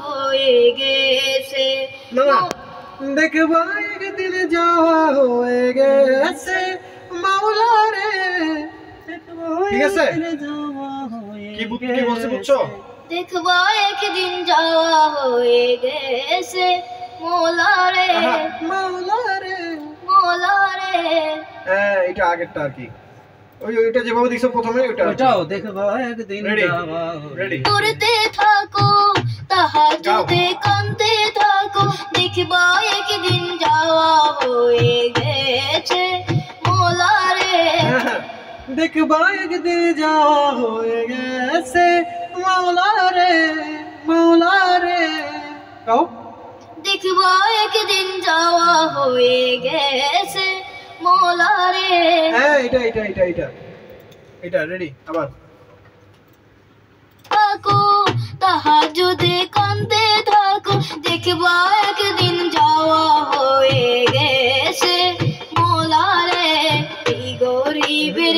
হয়ে গেছে না দেখবো একদিন যাওয়া হয়ে গেছে মাওলা রে। ঠিক আছে, কি বলছে বুঝছো? দেখবো একদিন যাওয়া হয়ে গেছে মৌলা রে মাওলা রে। মৌলা রে। হ্যাঁ এটা আগেরটা আর কি, ওইটা যেভাবে দেখছো প্রথমে ওইটাও দেখবো একদিন যাওয়া রেডি করতে থাকো তাহাজ্জুদে কাঁদতে থাকো দেখবো একদিন যাওয়া হয়ে গেছে মৌলা রে। দেখবো একদিন যাওয়া হয়ে গেছে মাওলা রে মাওলা রে। কাও দেখবো একদিন যাওয়া হয়ে গেছে মৌলা রে। হ্যাঁ এটা রেডি। আবার থাকো তাহাজ্জুদে কাঁদতে থাকো দেখবো একদিন যাওয়া হয়ে গেছে মৌলা রে। এই গরিবের